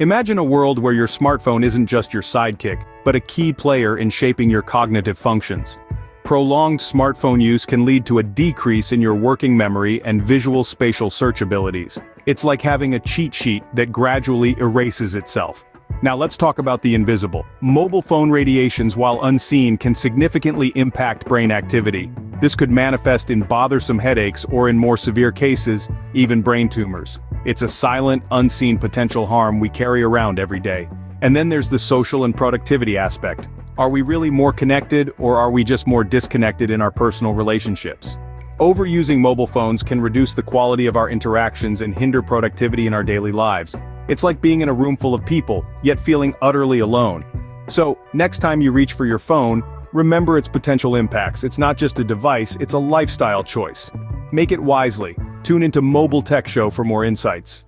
Imagine a world where your smartphone isn't just your sidekick, but a key player in shaping your cognitive functions. Prolonged smartphone use can lead to a decrease in your working memory and visual spatial search abilities. It's like having a cheat sheet that gradually erases itself. Now let's talk about the invisible. Mobile phone radiations, while unseen, can significantly impact brain activity. This could manifest in bothersome headaches or, in more severe cases, even brain tumors. It's a silent, unseen potential harm we carry around every day. And then there's the social and productivity aspect. Are we really more connected, or are we just more disconnected in our personal relationships? Overusing mobile phones can reduce the quality of our interactions and hinder productivity in our daily lives. It's like being in a room full of people, yet feeling utterly alone. So, next time you reach for your phone, remember its potential impacts. It's not just a device, it's a lifestyle choice. Make it wisely. Tune into Mobile Tech Show for more insights.